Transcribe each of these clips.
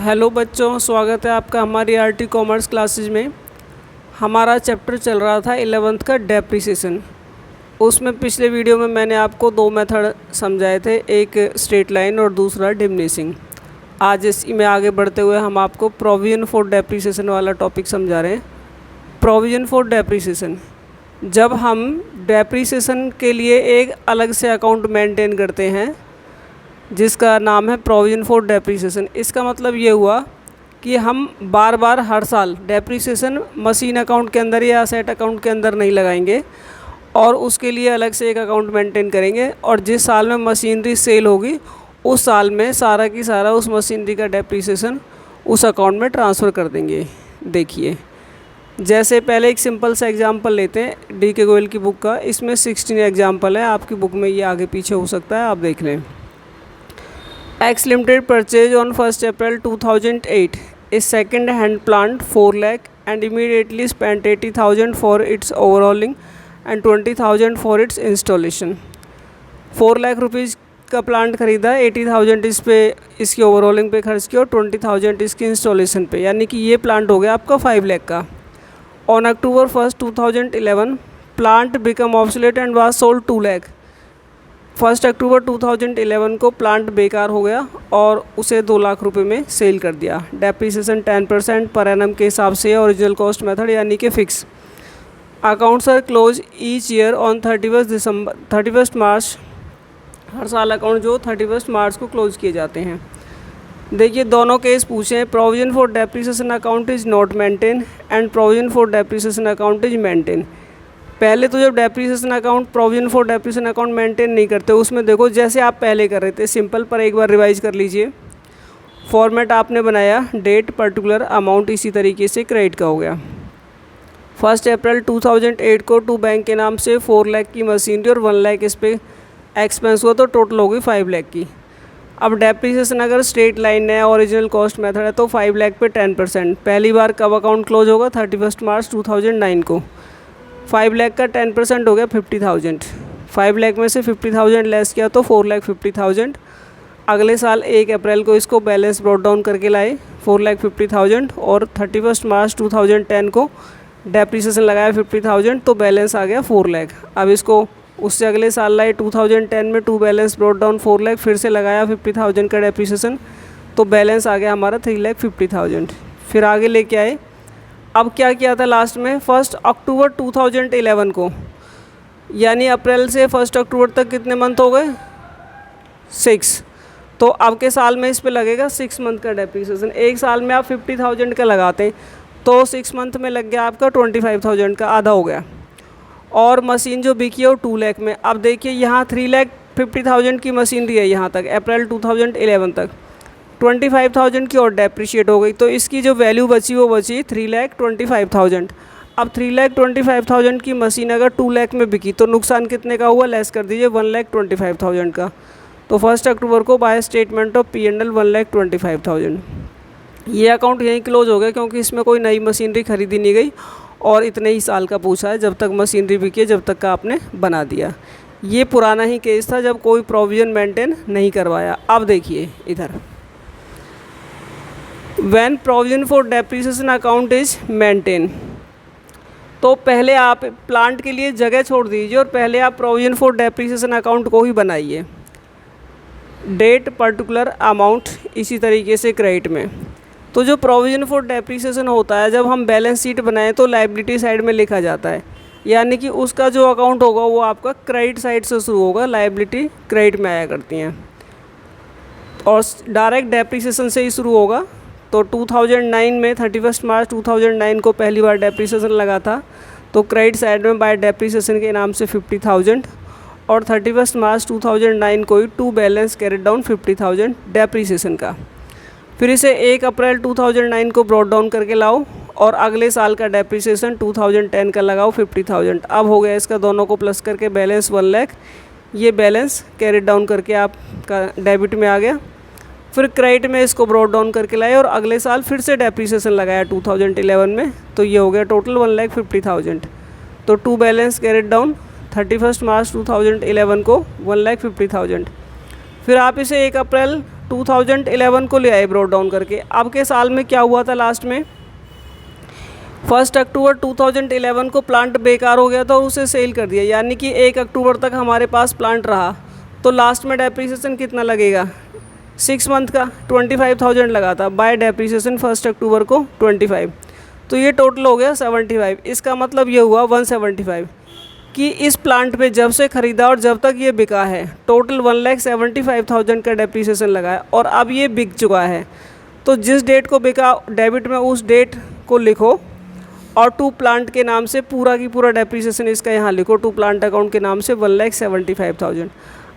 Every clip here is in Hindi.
हेलो बच्चों, स्वागत है आपका हमारी आरटी कॉमर्स क्लासेज में। हमारा चैप्टर चल रहा था 11th का डेप्रिसिएशन। उसमें पिछले वीडियो में मैंने आपको दो मेथड समझाए थे, एक स्ट्रेट लाइन और दूसरा डिमिनिशिंग। आज इसी में आगे बढ़ते हुए हम आपको प्रोविजन फॉर डेप्रिसिएशन वाला टॉपिक समझा रहे हैं। प्रोविजन फॉर डेप्रिसिएशन, जब हम डेप्रिसिएशन के लिए एक अलग से अकाउंट मेंटेन करते हैं जिसका नाम है प्रोविजन फॉर डेप्रिसिएशन, इसका मतलब ये हुआ कि हम बार बार हर साल डेप्रिसिएशन मशीन अकाउंट के अंदर या असेट अकाउंट के अंदर नहीं लगाएंगे और उसके लिए अलग से एक अकाउंट मेंटेन करेंगे, और जिस साल में मशीनरी सेल होगी उस साल में सारा की सारा उस मशीनरी का डेप्रिसिएशन उस अकाउंट में ट्रांसफ़र कर देंगे। देखिए, जैसे पहले एक सिंपल सा एग्जांपल लेते हैं डी के गोयल की बुक का। इसमें 16 एग्जांपल है, आपकी बुक में ये आगे पीछे हो सकता है, आप देख लें। X Limited purchase on 1st April 2008 a second hand plant 4 lakh and immediately spent 80,000 for its overhauling and 20,000 for its installation। 4 lakh rupees का प्लांट ख़रीदा, 80,000 इस पे इसकी ओवरऑलिंग पे खर्च किया और 20,000 इसकी इंस्टॉलेशन पे, यानी कि ये प्लांट हो गया आपका 5 लाख का। On October 1st 2011 plant become obsolete and was sold 2 lakh. 1 अक्टूबर 2011 को प्लांट बेकार हो गया और उसे 2 लाख रुपए में सेल कर दिया। डेप्रिसिएशन 10% पर एनम के हिसाब से ओरिजिनल कॉस्ट मेथड, यानी कि fix. Accounts are close each year on 31 March. हर साल अकाउंट जो 31 मार्च को क्लोज किए जाते हैं। देखिए, दोनों केस पूछे हैं। Provision for depreciation account is not maintain and provision for depreciation account is maintain. पहले तो जब depreciation account provision for depreciation account maintain नहीं करते, उसमें देखो जैसे आप पहले कर रहे थे सिंपल, पर एक बार रिवाइज कर लीजिए। फॉर्मेट आपने बनाया, डेट पर्टिकुलर अमाउंट इसी तरीके से क्रेडिट का हो गया। 1 अप्रैल 2008 को टू बैंक के नाम से 4 लाख की मशीनरी और 1 लाख इस पर एक्सपेंस हुआ, तो टोटल होगी 5 लाख की। अब डेप्रिसिएशन अगर स्ट्रेट लाइन है, ओरिजिनल कॉस्ट मेथड है, तो 5 लाख पे 10%। पहली बार कब अकाउंट क्लोज होगा? 31 मार्च 2009 को। 5 लाख का 10% हो गया 50,000। 5 लाख में से 50,000 लेस किया तो 4,50,000। अगले साल 1 अप्रैल को इसको बैलेंस ब्रॉट डाउन करके लाए 4,50,000 और 31 मार्च 2010 को डेप्रिसिएशन लगाया 50,000, तो बैलेंस आ गया 4 लाख। अब इसको उससे अगले साल लाए 2010 में, to balance brought down 4 lakh, फिर से लगाया 50,000 का डेप्रिसिएशन, तो बैलेंस आ गया हमारा 3,50,000। फिर आगे लेके आए। अब क्या किया था लास्ट में? 1 अक्टूबर 2011 को, यानी अप्रैल से 1 अक्टूबर तक कितने मंथ हो गए? 6। तो अब के साल में इस पे लगेगा 6 मंथ का डेप्रिसिएशन। एक साल में आप 50,000 का लगाते हैं तो 6 मंथ में लग गया आपका 25,000 का, आधा हो गया। और मशीन जो बिकी है वो 2 लाख में। अब देखिए, यहाँ 3,50,000 की मशीनरी है यहाँ तक, अप्रैल 2011 तक। 25,000 की और डेप्रिशिएट हो गई, तो इसकी जो वैल्यू बची वो बची 3,25,000। अब 3,25,000 की मशीन अगर 2 लाख में बिकी तो नुकसान कितने का हुआ? लेस कर दीजिए 1,25,000 का। तो 1 अक्टूबर को बाय स्टेटमेंट ऑफ P&L 1,25,000। ये अकाउंट यहीं क्लोज हो गया, क्योंकि इसमें कोई नई मशीनरी खरीदी नहीं गई और इतने ही साल का पूछा है, जब तक मशीनरी बिकी जब तक का आपने बना दिया। ये पुराना ही केस था जब कोई प्रोविजन मेंटेन नहीं करवाया। अब देखिए इधर, when provision for depreciation account is maintain, तो पहले आप प्लांट के लिए जगह छोड़ दीजिए और पहले आप प्रोविजन फॉर डेप्रिसिएशन अकाउंट को ही बनाइए। डेट पर्टिकुलर अमाउंट इसी तरीके से क्रेडिट में। तो जो प्रोविजन फॉर डेप्रिसिएशन होता है, जब हम बैलेंस शीट बनाएं तो लायबिलिटी साइड में लिखा जाता है, यानी कि उसका जो अकाउंट होगा वो आपका क्रेडिट साइड से शुरू होगा, लायबिलिटी क्रेडिट में आया करती हैं और डायरेक्ट डेप्रिसिएशन से ही शुरू होगा। तो 2009 में 31 मार्च 2009 को पहली बार डेप्रिसिएशन लगा था, तो क्रेडिट साइड में बाय डेप्रिसिएशन के नाम से 50,000 और 31 मार्च 2009 को ही to balance carried down 50,000 depreciation का। फिर इसे 1 अप्रैल 2009 को ब्रॉट डाउन करके लाओ और अगले साल का डेप्रिसिएशन 2010 का लगाओ 50,000। अब हो गया इसका दोनों को प्लस करके बैलेंस 1 लाख। ये बैलेंस कैरेट डाउन करके आपका डेबिट में आ गया। फिर क्रेडिट में इसको ब्रॉट डाउन करके लाए और अगले साल फिर से डेप्रिसिएशन लगाया 2011 में, तो ये हो गया टोटल 1,50,000। तो टू बैलेंस कैरेट डाउन 31 मार्च 2011 को 1,50,000। फिर आप इसे 1 अप्रैल 2011 को ले आए ब्रॉट डाउन करके। अब के साल में क्या हुआ था लास्ट में, 1 अक्टूबर 2011 को प्लांट बेकार हो गया था और उसे सेल कर दिया, यानी कि 1 अक्टूबर तक हमारे पास प्लांट रहा। तो लास्ट में डेप्रिसिएशन कितना लगेगा, 6 मंथ का 25,000 लगा था, बाय डेप्रिसिएशन 1 अक्टूबर को 25, तो ये टोटल हो गया 75। इसका मतलब ये हुआ 175 कि इस प्लांट पे जब से ख़रीदा और जब तक ये बिका है टोटल 1,75,000 का डेप्रिसिएशन लगा है और अब ये बिक चुका है। तो जिस डेट को बिका डेबिट में उस डेट को लिखो और टू प्लांट के नाम से पूरा की पूरा डेप्रिसिएशन इसका यहाँ लिखो, टू प्लांट अकाउंट के नाम से 1,75,000।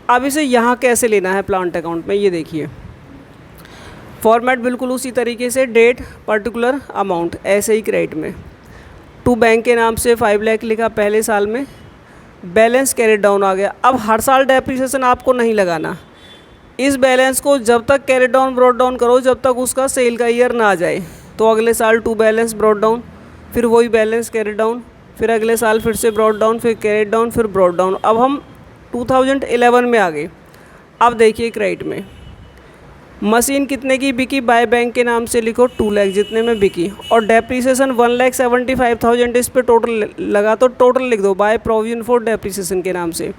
अब इसे यहाँ कैसे लेना है प्लांट अकाउंट में, ये देखिए फॉर्मेट बिल्कुल उसी तरीके से, डेट पर्टिकुलर अमाउंट ऐसे ही क्रेडिट में। टू बैंक के नाम से 5 लाख लिखा पहले साल में, बैलेंस कैरी डाउन आ गया। अब हर साल डेप्रिसिएशन आपको नहीं लगाना, इस बैलेंस को जब तक कैरी डाउन ब्रॉट डाउन करो जब तक उसका सेल का ईयर ना आ जाए। तो अगले साल टू बैलेंस ब्रॉट डाउन, फिर वही बैलेंस कैरी डाउन, फिर अगले साल फिर से ब्रॉट डाउन, फिर कैरी डाउन, फिर ब्रॉट डाउन। अब हम 2011 में आ गए। अब देखिए क्रेडिट में मशीन कितने की बिकी, बाय बैंक के नाम से लिखो 2 लाख जितने में बिकी, और डेप्रिसिएशन 1,75,000 इस पे टोटल लगा, तो टोटल लिख दो बाय प्रोविजन फॉर डेप्रिसिएशन के नाम से।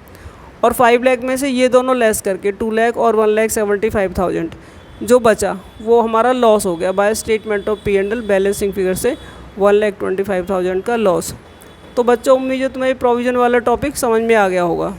और 5 लाख में से ये दोनों लेस करके 2 लाख और 1,75,000 जो बचा वो हमारा लॉस हो गया by statement of P&L balancing figure से 1,25,000 का लॉस। तो बच्चों उम्मीद है तुम्हें प्रोविज़न वाला टॉपिक समझ में आ गया होगा।